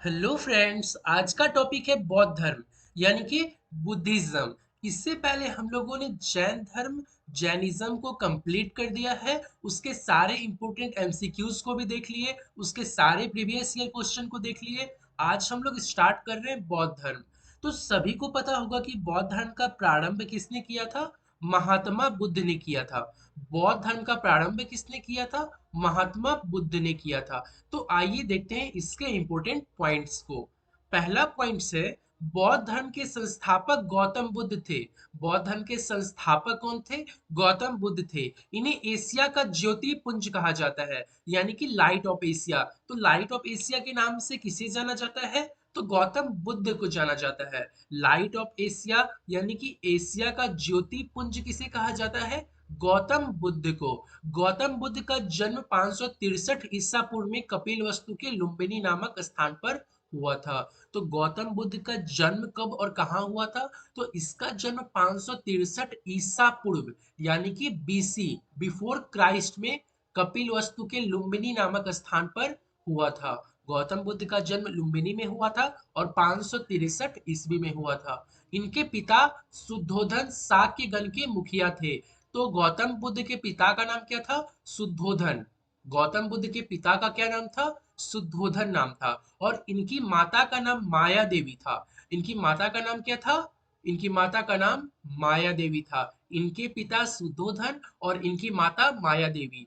Hello friends, आज का topic है बौद्ध धर्म यानी कि बुद्धिज्म। इससे पहले हम लोगों ने जैन धर्म जैनिज्म को कंप्लीट कर दिया है। उसके सारे इंपॉर्टेंट एमसीक्यूज को भी देख लिए, उसके सारे प्रीवियस ईयर क्वेश्चन को देख लिए। आज हम लोग स्टार्ट कर रहे हैं बौद्ध धर्म। तो सभी को पता होगा कि बौद्ध धर्म का प्रारंभ किसने किया था? महात्मा बुद्ध ने किया था। बौद्ध धर्म का प्रारंभ किसने किया था? महात्मा बुद्ध ने किया था। तो आइए देखते हैं इसके इंपॉर्टेंट पॉइंट्स को। पहला पॉइंट है, बौद्ध धर्म के संस्थापक गौतम बुद्ध थे। बौद्ध धर्म के संस्थापक कौन थे? गौतम बुद्ध थे। इन्हें एशिया का ज्योति पुंज कहा जाता है, यानी कि लाइट ऑफ एशिया। तो लाइट ऑफ एशिया के नाम से किसे जाना जाता है? तो गौतम बुद्ध को जाना जाता है। लाइट ऑफ एशिया यानी कि एशिया का ज्योति पुंज किसे कहा जाता है? गौतम बुद्ध को। गौतम बुद्ध का जन्म 563 ईसा पूर्व में कपिलवस्तु के लुम्बिनी नामक स्थान पर हुआ था। तो गौतम बुद्ध का जन्म कब और कहाँ हुआ था? तो इसका जन्म 563 ईसा पूर्व यानी कि बीसी, बिफोर क्राइस्ट में कपिलवस्तु के लुम्बिनी नामक स्थान पर हुआ था। गौतम बुद्ध का जन्म लुम्बिनी में हुआ था और 563 ईस्वी में हुआ था। इनके पिता शुद्धोधन शाक्य गण के मुखिया थे। तो गौतम बुद्ध के पिता का नाम क्या था? शुद्धोधन। गौतम बुद्ध के पिता का क्या नाम था? शुद्धोधन नाम था। और इनकी माता का नाम माया देवी था। इनकी माता का नाम क्या था? इनकी माता का नाम माया देवी था। इनके पिता शुद्धोधन और इनकी माता माया देवी।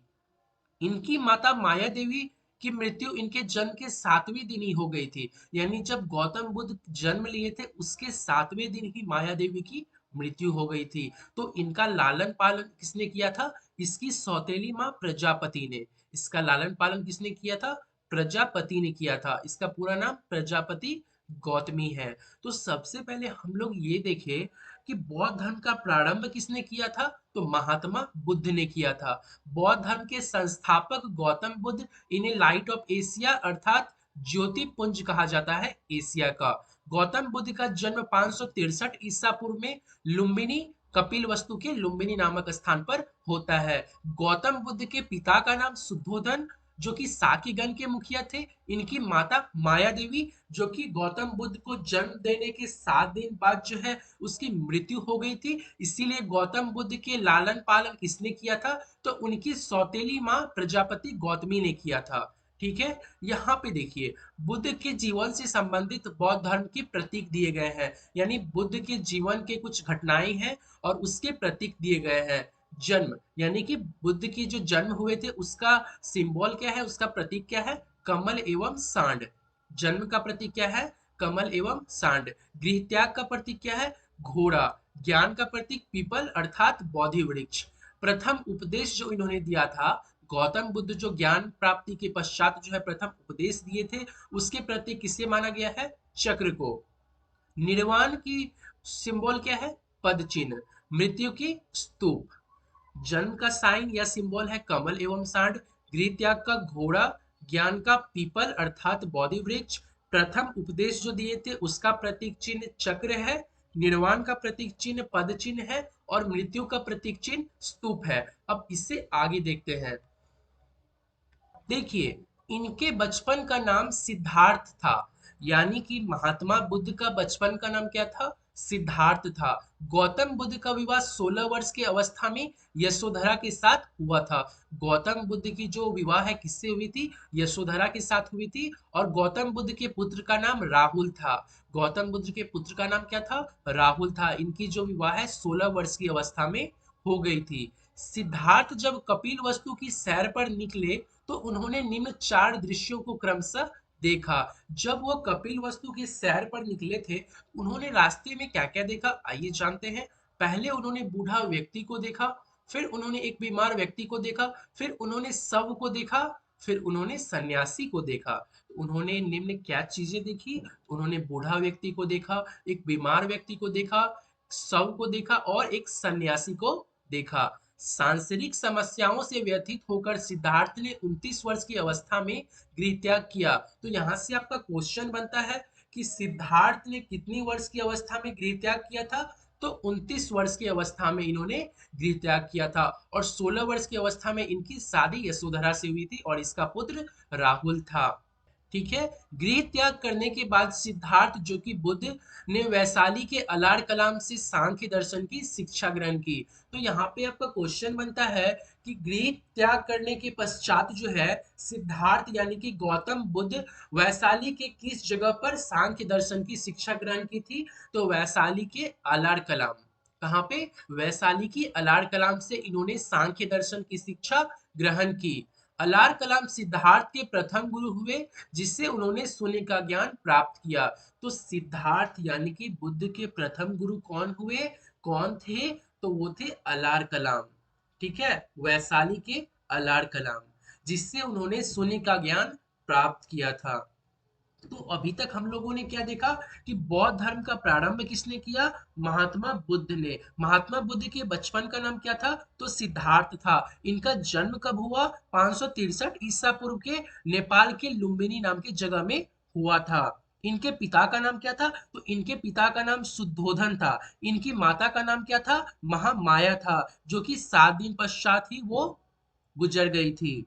इनकी माता माया देवी की मृत्यु इनके जन्म के 7वें दिन ही हो गई थी। यानी जब गौतम बुद्ध जन्म लिए थे उसके 7वें दिन ही माया देवी की मृत्यु हो गई थी। तो इनका लालन पालन किसने किया था? इसकी सौतेली माँ प्रजापति ने। इसका लालन पालन किसने किया था? प्रजापति ने किया था। इसका पूरा नाम प्रजापति गौतमी है। तो सबसे पहले हम लोग ये देखें कि बौद्ध धर्म का प्रारंभ किसने किया था? तो महात्मा बुद्ध ने किया था। बौद्ध धर्म के संस्थापक गौतम बुद्ध, इन्हें लाइट ऑफ एशिया अर्थात ज्योति पुंज कहा जाता है एशिया का। गौतम बुद्ध का जन्म 563 ईसा पूर्व में लुम्बिनी, कपिलवस्तु के लुम्बिनी नामक स्थान पर होता है। गौतम बुद्ध के पिता का नाम शुद्धोधन, जो कि साकीगण के मुखिया थे। इनकी माता माया देवी, जो कि गौतम बुद्ध को जन्म देने के 7 दिन बाद जो है उसकी मृत्यु हो गई थी। इसीलिए गौतम बुद्ध के लालन पालन किसने किया था? तो उनकी सौतेली माँ प्रजापति गौतमी ने किया था। ठीक है। यहाँ पे देखिए, बुद्ध के जीवन से संबंधित बौद्ध धर्म के प्रतीक दिए गए हैं। यानी बुद्ध के जीवन के कुछ घटनाएं हैं और उसके प्रतीक दिए गए हैं। जन्म यानी कि बुद्ध की जो जन्म हुए थे उसका सिंबल क्या है, उसका प्रतीक क्या है? कमल एवं सांड। जन्म का प्रतीक क्या है? कमल एवं सांड। गृह त्याग का प्रतीक क्या है? घोड़ा। ज्ञान का प्रतीक पीपल अर्थात बोधि वृक्ष। प्रथम उपदेश जो इन्होंने दिया था, गौतम बुद्ध जो ज्ञान प्राप्ति के पश्चात जो है प्रथम उपदेश दिए थे, उसके प्रतीक किसे माना गया है? चक्र को। निर्वाण की सिंबल क्या है? पद चिन्ह। मृत्यु की स्तूप। जन्म का साइन या सिंबल है कमल एवं सांड। गृह त्याग का घोड़ा। ज्ञान का पीपल अर्थात बोधि वृक्ष। प्रथम उपदेश जो दिए थे उसका प्रतीक चिन्ह चक्र है। निर्वाण का प्रतीक चिन्ह पद चिन्ह है और मृत्यु का प्रतीक चिन्ह स्तूप है। अब इससे आगे देखते हैं। देखिए, इनके बचपन का नाम सिद्धार्थ था। यानी कि महात्मा बुद्ध का बचपन का नाम क्या था? सिद्धार्थ था। गौतम बुद्ध का विवाह 16 वर्ष की अवस्था में यशोधरा के साथ हुआ था। गौतम बुद्ध की जो विवाह है किससे हुई थी? यशोधरा के साथ हुई थी। और गौतम बुद्ध के पुत्र का नाम राहुल था। गौतम बुद्ध के पुत्र का नाम क्या था? राहुल था। इनकी जो विवाह है 16 वर्ष की अवस्था में हो गई थी। सिद्धार्थ जब कपिल वस्तु की सैर पर निकले तो उन्होंने निम्न 4 दृश्यों को क्रमशः देखा। जब वो कपिल वस्तु की सैर पर निकले थे, उन्होंने रास्ते में क्या-क्या देखा, आइए जानते हैं। पहले उन्होंने बूढ़ा व्यक्ति को देखा, फिर उन्होंने एक बीमार व्यक्ति को देखा, फिर उन्होंने शव को देखा, फिर उन्होंने सन्यासी को देखा। उन्होंने निम्न क्या चीजें देखी? उन्होंने बूढ़ा व्यक्ति को देखा, एक बीमार व्यक्ति को देखा, शव को देखा और एक सन्यासी को देखा। सांसारिक समस्याओं से व्यथित होकर सिद्धार्थ ने 29 वर्ष की अवस्था में गृह त्याग किया। तो यहाँ से आपका क्वेश्चन बनता है कि सिद्धार्थ ने कितनी वर्ष की अवस्था में गृह त्याग किया था? तो 29 वर्ष की अवस्था में इन्होंने गृह त्याग किया था। और 16 वर्ष की अवस्था में इनकी शादी यशोधरा से हुई थी और इसका पुत्र राहुल था। ठीक है। गृह त्याग करने के बाद सिद्धार्थ जो कि बुद्ध ने वैशाली के अलार कलाम से सांख्य दर्शन की शिक्षा ग्रहण की। तो यहाँ पे आपका क्वेश्चन बनता है कि गृह त्याग करने के पश्चात जो है सिद्धार्थ यानी कि गौतम बुद्ध वैशाली के किस जगह पर सांख्य दर्शन की शिक्षा ग्रहण की थी? तो वैशाली के अलार कलाम। कहाँ पे? वैशाली की अलार कलाम से इन्होंने सांख्य दर्शन की शिक्षा ग्रहण की। अलार कलाम सिद्धार्थ के प्रथम गुरु हुए जिससे उन्होंने शून्य का ज्ञान प्राप्त किया। तो सिद्धार्थ यानी कि बुद्ध के प्रथम गुरु कौन हुए? कौन थे? तो वो थे अलार कलाम। ठीक है, वैशाली के अलार कलाम, जिससे उन्होंने शून्य का ज्ञान प्राप्त किया था। तो अभी तक हम लोगों ने क्या देखा कि बौद्ध धर्म का प्रारंभ किसने किया? महात्मा बुद्ध ने। महात्मा बुद्ध के बचपन का नाम क्या था? तो सिद्धार्थ था। इनका जन्म कब हुआ? 563 ईसा पूर्व के नेपाल के लुम्बिनी नाम की जगह में हुआ था। इनके पिता का नाम क्या था? तो इनके पिता का नाम शुद्धोधन था। इनकी माता का नाम क्या था? महामाया था, जो कि 7 दिन पश्चात ही वो गुजर गई थी।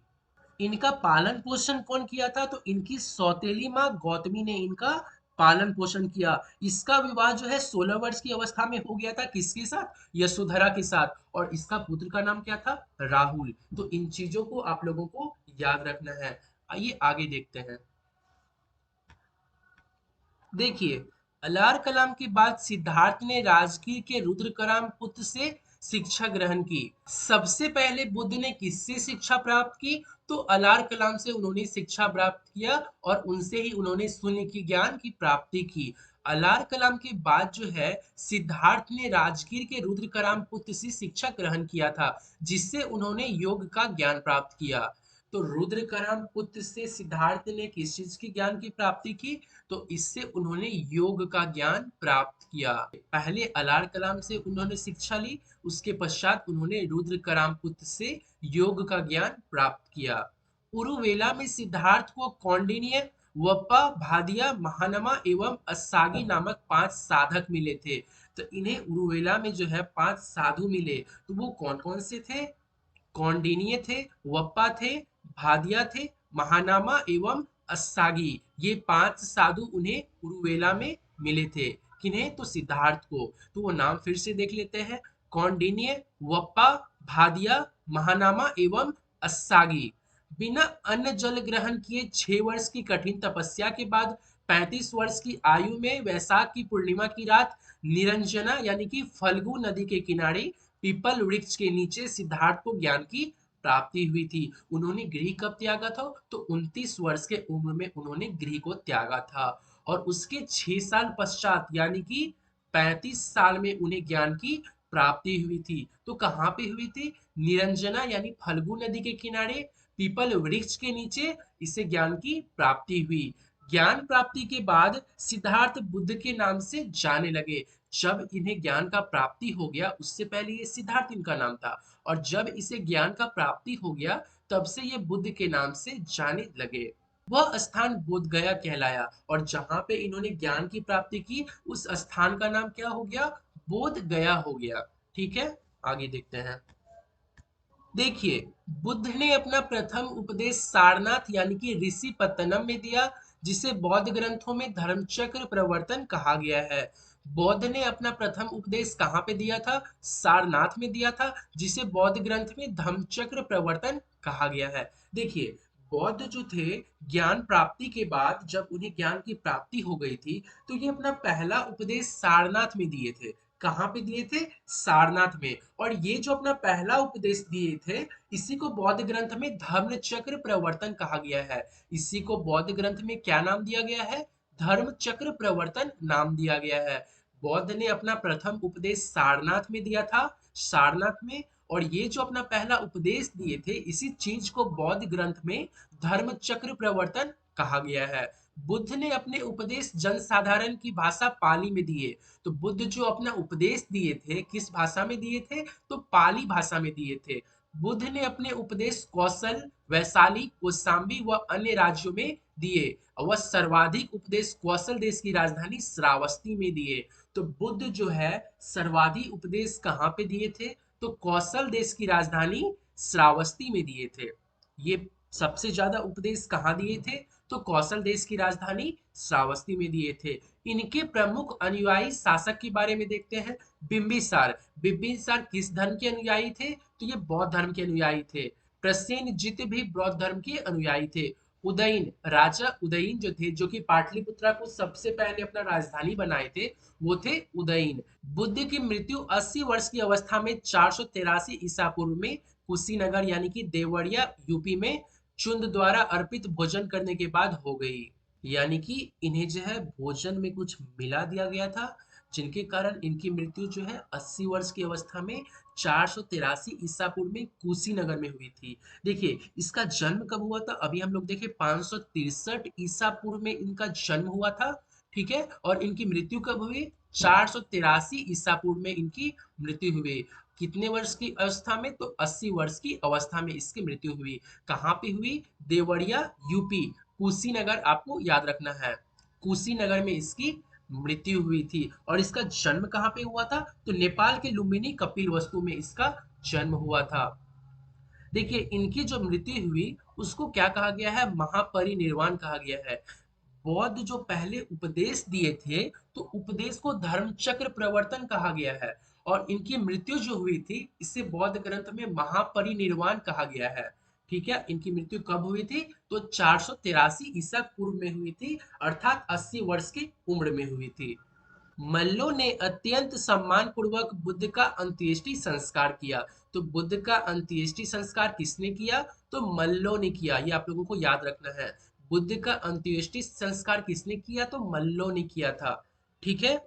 इनका पालन पोषण कौन किया था? तो इनकी सौतेली माँ गौतमी ने इनका पालन पोषण किया। इसका विवाह जो है 16 वर्ष की अवस्था में हो गया था। किसके साथ? यशोधरा के साथ। और इसका पुत्र का नाम क्या था? राहुल। तो इन चीजों को आप लोगों को याद रखना है। आइए आगे देखते हैं। देखिए, अलार कलाम के बाद सिद्धार्थ ने राजगीर के रुद्रकराम पुत्र से शिक्षा ग्रहण की। सबसे पहले बुद्ध ने किससे शिक्षा प्राप्त की? तो अलार कलाम से उन्होंने शिक्षा प्राप्त किया और उनसे ही उन्होंने शून्य की ज्ञान की प्राप्ति की। अलार कलाम के बाद जो है सिद्धार्थ ने राजगीर के रुद्रकराम पुत्र से शिक्षा ग्रहण किया था, जिससे उन्होंने योग का ज्ञान प्राप्त किया। तो रुद्रकराम पुत्र से सिद्धार्थ ने किस चीज की ज्ञान की प्राप्ति की? तो इससे उन्होंने योग का ज्ञान प्राप्त किया। पहले अलार कलाम से उन्होंने शिक्षा ली, उसके पश्चात उन्होंने रुद्र कराम पुत्र से योग का ज्ञान प्राप्त किया। उरुवेला में सिद्धार्थ को कौंडिन्य, वप्पा, भादिया, महानमा एवं अस्सागी नामक 5 साधक मिले थे। तो इन्हें उरुवेला में जो है 5 साधु मिले। तो वो कौन कौन से थे? कौंडिन्य थे, वप्पा थे, भादिया थे, महानामा एवं अस्सागी। ये 5 साधु उन्हें उरुवेला में मिले थे। किन्हें? तो सिद्धार्थ को। तो वो नाम फिर से देख लेते हैं। कौंडिन्य, वप्पा, भादिया, महानामा एवं अस्सागी। बिना अन्न जल ग्रहण किए 6 वर्ष की कठिन तपस्या के बाद 35 वर्ष की आयु में वैशाख की पूर्णिमा की रात निरंजना यानी कि फल्गु नदी के किनारे पीपल वृक्ष के नीचे सिद्धार्थ को ज्ञान की प्राप्ति हुई थी। उन्होंने गृह कब त्यागा था? तो 29 वर्ष के उम्र में उन्होंने गृह को त्यागा था। और उसके 6 साल पश्चात यानी कि 35 साल में उन्हें ज्ञान की प्राप्ति हुई थी। तो कहाँ पे हुई थी? निरंजना यानी फल्गु नदी के किनारे पीपल वृक्ष के नीचे इसे ज्ञान की प्राप्ति हुई। ज्ञान प्राप्ति के बाद सिद्धार्थ बुद्ध के नाम से जाने लगे। जब इन्हें ज्ञान का प्राप्ति हो गया, उससे पहले ये सिद्धार्थ इनका नाम था, और जब इसे ज्ञान का प्राप्ति हो गया तब से ये बुद्ध के नाम से जाने लगे। वह स्थान बोध गया कहलाया, और जहां पे इन्होंने ज्ञान की प्राप्ति की उस स्थान का नाम क्या हो गया? बोध गया हो गया। ठीक है, आगे देखते हैं। देखिए, बुद्ध ने अपना प्रथम उपदेश सारनाथ यानी कि ऋषि पत्तनम में दिया, जिसे बौद्ध ग्रंथों में धर्मचक्र प्रवर्तन कहा गया है। बौद्ध ने अपना प्रथम उपदेश कहाँ पे दिया था? सारनाथ में दिया था, जिसे बौद्ध ग्रंथ में धम्मचक्र प्रवर्तन कहा गया है। देखिए, बौद्ध जो थे, ज्ञान प्राप्ति के बाद जब उन्हें ज्ञान की प्राप्ति हो गई थी, तो ये अपना पहला उपदेश सारनाथ में दिए थे। कहाँ पे दिए थे? सारनाथ में। और ये जो अपना पहला उपदेश दिए थे, इसी को बौद्ध ग्रंथ में धर्म चक्र प्रवर्तन कहा गया है। इसी को बौद्ध ग्रंथ में क्या नाम दिया गया है? धर्म चक्र प्रवर्तन नाम दिया गया है। बौद्ध ने अपना प्रथम उपदेश सारनाथ में दिया था, सारनाथ में। और ये जो अपना पहला उपदेश दिए थे, इसी चीज को बौद्ध ग्रंथ में धर्म चक्र प्रवर्तन कहा गया है। बुद्ध ने अपने उपदेश जनसाधारण की भाषा पाली में दिए। तो बुद्ध जो अपना उपदेश दिए थे, किस भाषा में दिए थे? तो पाली भाषा में दिए थे। बुद्ध ने अपने उपदेश कौशल, वैशाली, कौशाम्बी व अन्य राज्यों में दिए। और वह सर्वाधिक उपदेश कौशल देश की राजधानी श्रावस्ती में दिए। तो बुद्ध जो है सर्वाधिक उपदेश कहाँ पे दिए थे? तो कौशल देश की राजधानी श्रावस्ती में दिए थे। ये सबसे ज्यादा उपदेश कहाँ दिए थे? तो कौशल देश की राजधानी श्रावस्ती में दिए थे। इनके प्रमुख अनुयायी शासक के बारे में देखते हैं। बिंबिसार, बिंबिसार किस धर्म के अनुयायी थे? तो ये बौद्ध धर्म के अनुयायी थे। प्रसेनजित भी बौद्ध धर्म के अनुयायी थे। उदयन, राजा उदयन जो थे, जो कि पाटलिपुत्रा को सबसे पहले अपना राजधानी बनाए थे, वो थे उदयन। बुद्ध की मृत्यु 80 वर्ष की अवस्था में 483 ईसा पूर्व में कुशीनगर यानी कि देवरिया यूपी में चुंद द्वारा अर्पित भोजन करने के बाद हो गई। यानी कि इन्हें जो है भोजन में कुछ मिला दिया गया था, जिनके कारण इनकी मृत्यु जो है 80 वर्ष की अवस्था में 483 ईसा पूर्व में कुशीनगर में हुई थी। देखिए इसका जन्म कब हुआ था, अभी हम लोग देखें 563 ईसा पूर्व में इनका जन्म हुआ था। ठीक है, और इनकी मृत्यु कब हुई? 483 ईसा पूर्व में इनकी मृत्यु हुई। कितने वर्ष की अवस्था में? तो 80 वर्ष की अवस्था में इसकी मृत्यु हुई। कहाँ पे हुई? देवरिया यूपी। कुशीनगर आपको याद रखना है, कुशीनगर में इसकी मृत्यु हुई थी। और इसका जन्म कहाँ पे हुआ था? तो नेपाल के लुम्बिनी कपिल वस्तु में इसका जन्म हुआ था। देखिए इनकी जो मृत्यु हुई उसको क्या कहा गया है? महापरिनिर्वाण कहा गया है। बौद्ध जो पहले उपदेश दिए थे, तो उपदेश को धर्म चक्र प्रवर्तन कहा गया है। और इनकी मृत्यु जो हुई थी, इसे बौद्ध ग्रंथ में महापरिनिर्वाण कहा गया है। ठीक है, इनकी मृत्यु कब हुई थी? तो 483 ईसा पूर्व में हुई थी, अर्थात 80 वर्ष की उम्र में हुई थी। मल्लों ने अत्यंत सम्मान पूर्वक बुद्ध का अंत्येष्टि संस्कार किया। तो बुद्ध का अंत्येष्टि संस्कार किसने किया? तो मल्लों ने किया। ये आप लोगों को याद रखना है, बुद्ध का अंत्येष्टि संस्कार किसने किया? तो मल्लों ने किया था। ठीक है,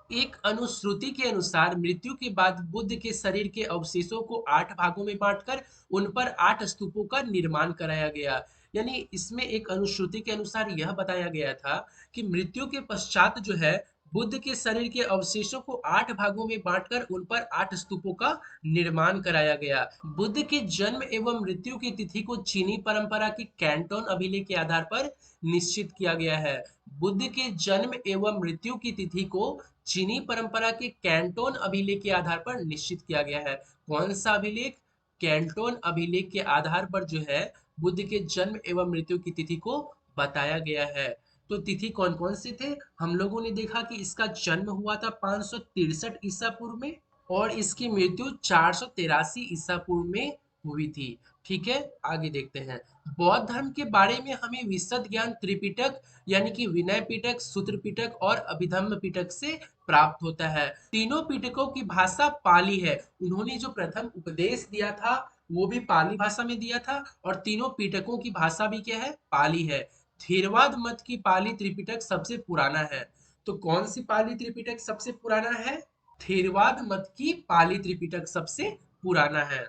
एक अनुश्रुति के अनुसार मृत्यु के बाद बुद्ध के शरीर के अवशेषों को 8 भागों में बांटकर उन पर 8 स्तूपों का निर्माण कराया गया। यानी इसमें एक अनुश्रुति के अनुसार यह बताया गया था कि मृत्यु के पश्चात जो है बुद्ध के शरीर के अवशेषों को 8 भागों में बांटकर उन पर 8 स्तूपों का निर्माण कराया गया। बुद्ध के जन्म एवं मृत्यु की तिथि को चीनी परंपरा की कैंटोन अभिलेख के आधार पर निश्चित किया गया है। बुद्ध के जन्म एवं मृत्यु की तिथि को चीनी परंपरा के कैंटोन अभिलेख के आधार पर निश्चित किया गया है। कौन सा अभिलेख? कैंटोन अभिलेख के आधार पर जो है बुद्ध के जन्म एवं मृत्यु की तिथि को बताया गया है। तो तिथि कौन कौन से थे? हम लोगों ने देखा कि इसका जन्म हुआ था 563 ईसा पूर्व में, और इसकी मृत्यु 483 ईसा पूर्व में हुई थी। ठीक है, आगे देखते हैं। बौद्ध धर्म के बारे में हमें विशद ज्ञान त्रिपिटक यानी कि विनय पिटक, सूत्र पिटक और अभिधम्म पिटक से प्राप्त होता है। तीनों पिटकों की भाषा पाली है। उन्होंने जो प्रथम उपदेश दिया था वो भी पाली भाषा में दिया था, और तीनों पिटकों की भाषा भी क्या है? पाली है। थेरवाद मत की पाली त्रिपिटक सबसे पुराना है। तो कौन सी पाली त्रिपिटक सबसे पुराना है? थेरवाद मत की पाली त्रिपिटक सबसे पुराना है।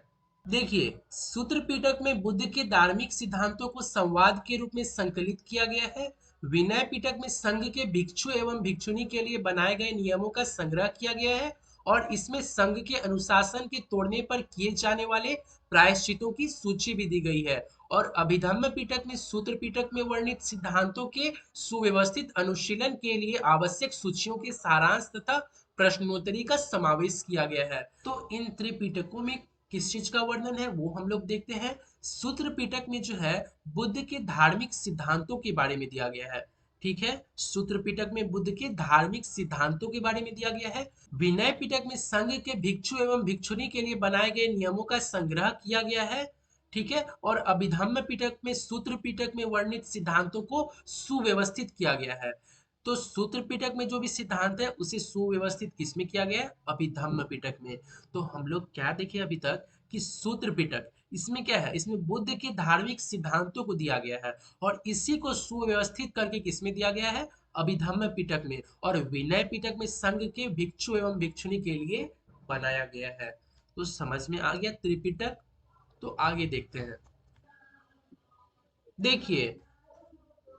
देखिए सूत्र पिटक में बुद्ध के धार्मिक सिद्धांतों को संवाद के रूप में संकलित किया गया है। विनय पिटक में संघ के भिक्षु एवं भिक्षुणी के लिए बनाए गए नियमों का संग्रह किया गया है, और इसमें संघ के अनुशासन के तोड़ने पर किए जाने वाले प्रायश्चितों की सूची भी दी गई है। और अभिधम्म पिटक में सूत्र पिटक में वर्णित सिद्धांतों के सुव्यवस्थित अनुशीलन के लिए आवश्यक सूचियों के सारांश तथा प्रश्नोत्तरी का समावेश किया गया है। तो इन त्रिपिटकों में किस चीज का वर्णन है वो हम लोग देखते हैं। सूत्र पिटक में जो है बुद्ध के धार्मिक सिद्धांतों के बारे में दिया गया है। ठीक है, सूत्र पिटक में बुद्ध के धार्मिक सिद्धांतों के बारे में दिया गया है। विनय पिटक में संघ के भिक्षु एवं भिक्षुणी के लिए बनाए गए नियमों का संग्रह किया गया है। ठीक है, और अभिधम्म पिटक में सूत्र पिटक में वर्णित सिद्धांतों को सुव्यवस्थित किया गया है। तो सूत्र पिटक में जो भी सिद्धांत है उसे सुव्यवस्थित किसमें किया गया है? अभिधम्म पिटक में। तो हम लोग क्या देखे अभी तक कि सूत्र पिटक, इसमें क्या है? इसमें बुद्ध के धार्मिक सिद्धांतों को दिया गया है, और इसी को सुव्यवस्थित करके किसमें दिया गया है? अभिधम्म पिटक में। और विनय पिटक में संघ के भिक्षु एवं भिक्षुणी के लिए बनाया गया है। तो समझ में आ गया त्रिपिटक। तो आगे देखते हैं। देखिए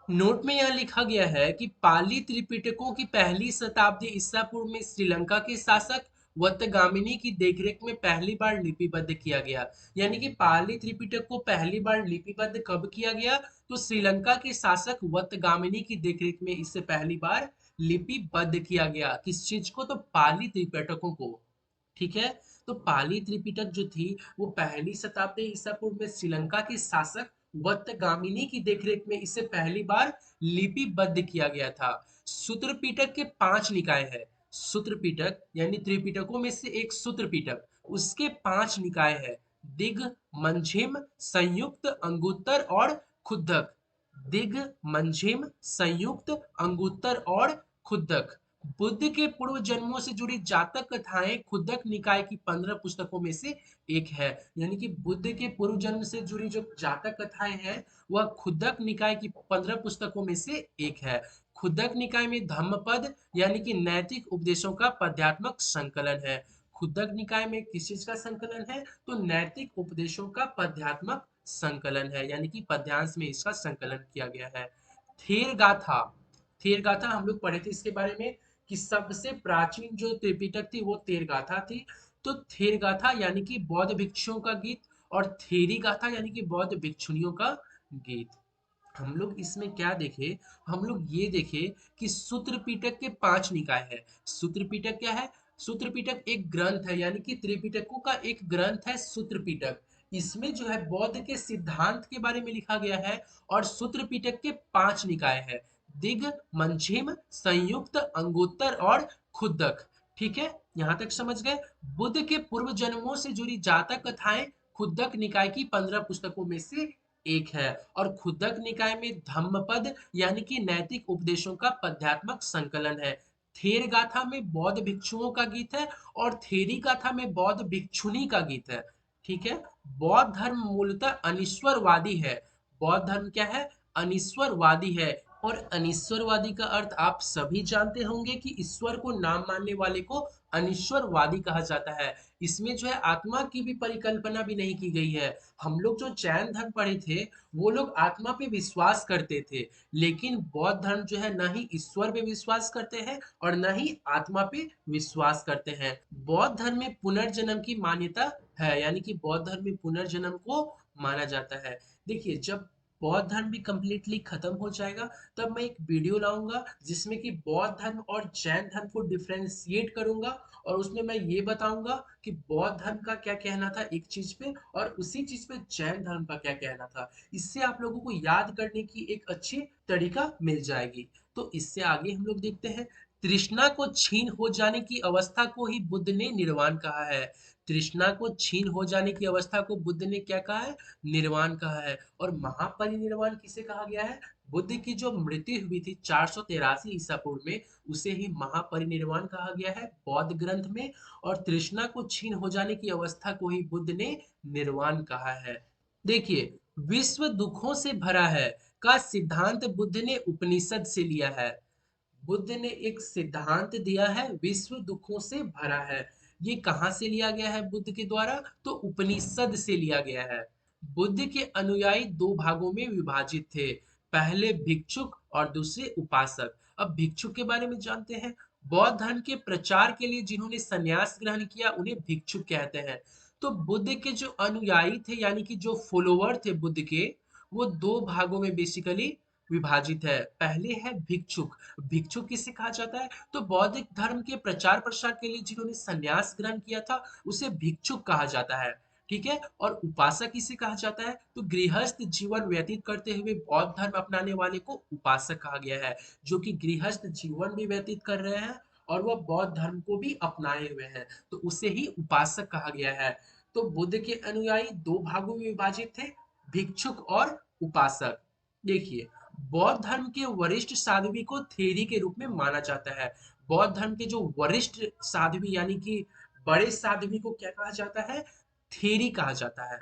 नोट में यह लिखा गया है कि पाली त्रिपिटकों की पहली शताब्दी ईसा पूर्व में श्रीलंका के शासक वत्तगामिनी की देखरेख में पहली बार लिपिबद्ध किया गया। यानी कि पाली त्रिपिटक को पहली बार लिपिबद्ध कब किया गया? तो श्रीलंका के शासक वत्तगामिनी की देखरेख में इसे पहली बार लिपिबद्ध किया गया। किस चीज को? तो पाली त्रिपिटकों को। ठीक है, तो पाली त्रिपिटक जो थी वो पहली शताब्दी ईसा पूर्व में श्रीलंका के शासक वत्तगामिनी की देखरेख में इसे पहली बार लिपिबद्ध किया गया था। सूत्र पिटक के 5 निकाय है। सूत्र पिटक यानी त्रिपिटकों में से एक सूत्र पिटक, उसके 5 निकाय है। दिग, मंझिम, संयुक्त, अंगुत्तर और खुद्दक। दिग, मंझिम, संयुक्त, अंगुत्तर और खुद्दक। बुद्ध के पूर्व जन्मों से जुड़ी जातक कथाएं खुद्दक निकाय की 15 पुस्तकों में से एक है। यानी कि बुद्ध के पूर्व जन्म से जुड़ी जो जातक कथाएं हैं वह खुद्दक निकाय की 15 पुस्तकों में से एक है। खुद्दक निकाय में धम्मपद यानी कि नैतिक उपदेशों का पद्यात्मक संकलन है। खुद्दक निकाय में किस चीज का संकलन है? तो नैतिक उपदेशों का पद्यात्मक संकलन है, यानी कि पद्यांश में इसका संकलन किया गया है। थेर गाथा, थेर गाथा हम लोग पढ़े थे इसके बारे में कि सबसे प्राचीन जो त्रिपिटक थी वो थेर गाथा थी। तो थेर गाथा यानी कि बौद्ध भिक्षुओं का गीत, और थेरी गाथा यानी कि बौद्ध भिक्षुणियों का गीत। हम लोग इसमें क्या देखे? हम लोग ये देखे कि सूत्र पिटक के 5 निकाय है। सूत्र पिटक क्या है? सूत्र पिटक एक ग्रंथ है, यानी कि त्रिपिटकों का एक ग्रंथ है सूत्र पिटक। इसमें जो है बौद्ध के सिद्धांत के बारे में लिखा गया है। और सूत्र पिटक के 5 निकाय है। दिग, मंझिम, संयुक्त, अंगुत्तर और खुद्दक। ठीक है, यहां तक समझ गए? बुद्ध के पूर्व जन्मों से जुड़ी जातक कथाएं खुद्दक निकाय की 15 पुस्तकों में से एक है। और खुद्दक निकाय में धम्मपद यानी कि नैतिक उपदेशों का पद्यात्मक संकलन है। थेर गाथा में बौद्ध भिक्षुओं का गीत है। और थेरी गाथा में बौद्ध भिक्षुणी का गीत है। ठीक है। बौद्ध धर्म मूलतः अनिश्वरवादी है। बौद्ध धर्म क्या है? अनिश्वरवादी है। और अनिश्वरवादी का अर्थ आप सभी जानते होंगे कि ईश्वर को नाम मानने वाले को अनिश्वरवादी कहा जाता है। इसमें जो है आत्मा की भी परिकल्पना भी नहीं की गई है। हम लोग जो जैन धर्म पढ़े थे वो लोग आत्मा पे विश्वास करते थे, लेकिन बौद्ध धर्म जो है न ही ईश्वर पे विश्वास करते हैं और न ही आत्मा पे विश्वास करते हैं। बौद्ध धर्म में पुनर्जन्म की मान्यता है, यानी कि बौद्ध धर्म में पुनर्जन्म को माना जाता है। देखिए, जब बौद्ध धर्म भी कंप्लीटली खत्म हो जाएगा तब मैं एक वीडियो लाऊंगा जिसमें कि बौद्ध धर्म और जैन धर्म को डिफरेंशिएट करूंगा, और उसमें मैं ये बताऊंगा कि बौद्ध धर्म का क्या कहना था एक चीज पे और उसी चीज पे जैन धर्म का क्या कहना था। इससे आप लोगों को याद करने की एक अच्छी तरीका मिल जाएगी। तो इससे आगे हम लोग देखते हैं। तृष्णा को छीन हो जाने की अवस्था को ही बुद्ध ने निर्वाण कहा है। तृष्णा को छीन हो जाने की अवस्था को बुद्ध ने क्या कहा है? निर्वाण कहा है। और महापरिनिर्वाण किसे कहा गया है? बुद्ध की जो मृत्यु हुई थी 483 ईसा पूर्व में, उसे ही महापरिनिर्वाण कहा गया है बौद्ध ग्रंथ में। और तृष्णा को छीन हो जाने की अवस्था को ही बुद्ध ने निर्वाण कहा है। देखिए, विश्व दुखों से भरा है का सिद्धांत बुद्ध ने उपनिषद से लिया है। बुद्ध ने एक सिद्धांत दिया है, विश्व दुखों से भरा है। ये कहाँ से लिया गया है बुद्ध के द्वारा? तो उपनिषद से लिया गया है। बुद्ध के अनुयायी दो भागों में विभाजित थे, पहले भिक्षुक और दूसरे उपासक। अब भिक्षुक के बारे में जानते हैं। बौद्ध धर्म के प्रचार के लिए जिन्होंने संन्यास ग्रहण किया उन्हें भिक्षुक कहते हैं। तो बुद्ध के जो अनुयायी थे यानी कि जो फॉलोवर थे बुद्ध के, वो दो भागों में बेसिकली विभाजित है। पहले है भिक्षुक। भिक्षुक किसे कहा जाता है? तो बौद्ध धर्म के प्रचार प्रसार के लिए जिन्होंने संन्यास ग्रहण किया था उसे भिक्षुक कहा जाता है। ठीक है। और उपासक किसे कहा जाता है? तो गृहस्थ जीवन व्यतीत करते हुए बौद्ध धर्म अपनाने वाले को उपासक कहा गया है, जो कि गृहस्थ जीवन भी व्यतीत कर रहे हैं और वह बौद्ध धर्म को भी अपनाए हुए हैं, तो उसे ही उपासक कहा गया है। तो बुद्ध के अनुयायी दो भागों में विभाजित थे, भिक्षुक और उपासक। देखिए, बौद्ध धर्म के वरिष्ठ साध्वी को थेरी के रूप में माना जाता है। बौद्ध धर्म के जो वरिष्ठ साध्वी यानी कि बड़े साध्वी को क्या कहा जाता है? थेरी कहा जाता है।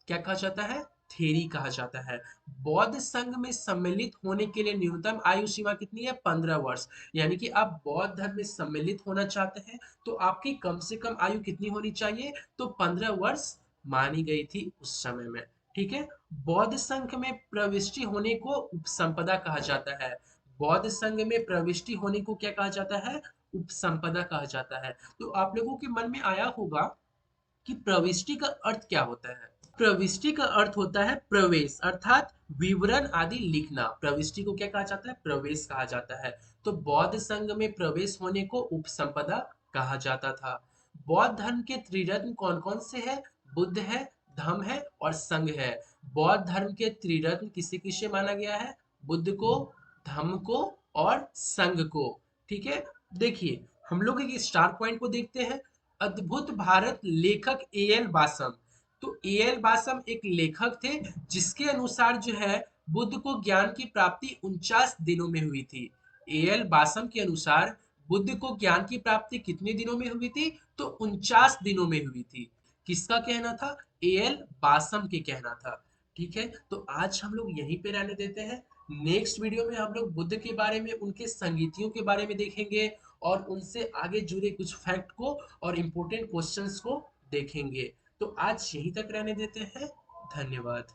क्या कहा जाता है? थेरी कहा जाता है। बौद्ध संघ में सम्मिलित होने के लिए न्यूनतम आयु सीमा कितनी है? 15 वर्ष। यानी कि आप बौद्ध धर्म में सम्मिलित होना चाहते हैं तो आपकी कम से कम आयु कितनी होनी चाहिए? तो 15 वर्ष मानी गई थी उस समय में। ठीक है। बौद्ध संघ में प्रविष्टि होने को उपसंपदा कहा जाता है। बौद्ध संघ में प्रविष्टि होने को क्या कहा जाता है? उपसंपदा कहा जाता है। तो आप लोगों के मन में आया होगा कि प्रविष्टि का अर्थ क्या होता है? प्रविष्टि का अर्थ होता है प्रवेश, अर्थात विवरण आदि लिखना। प्रविष्टि को क्या कहा जाता है? प्रवेश कहा जाता है। तो बौद्ध संघ में प्रवेश होने को उपसंपदा कहा जाता था। बौद्ध धर्म के त्रिरत्न कौन कौन से हैं? बुद्ध है, धम्म है और संघ है। बौद्ध धर्म के त्रिरत्न किसे किसे माना गया है? बुद्ध को, धम्म को और संघ को। ठीक है, देखिए हम लोग एक स्टार पॉइंट को देखते हैं। अद्भुत भारत लेखक ए एल बासम। तो ए एल बासम एक लेखक थे जिसके अनुसार जो है बुद्ध को ज्ञान की प्राप्ति 49 दिनों में हुई थी। ए एल बासम के अनुसार बुद्ध को ज्ञान की प्राप्ति कितने दिनों में हुई थी? तो 49 दिनों में हुई थी। किसका कहना था? ए एल बासम के कहना था। ठीक है, तो आज हम लोग यहीं पे रहने देते हैं। नेक्स्ट वीडियो में हम लोग बुद्ध के बारे में, उनके संगीतियों के बारे में देखेंगे और उनसे आगे जुड़े कुछ फैक्ट को और इम्पोर्टेंट क्वेश्चंस को देखेंगे। तो आज यहीं तक रहने देते हैं। धन्यवाद।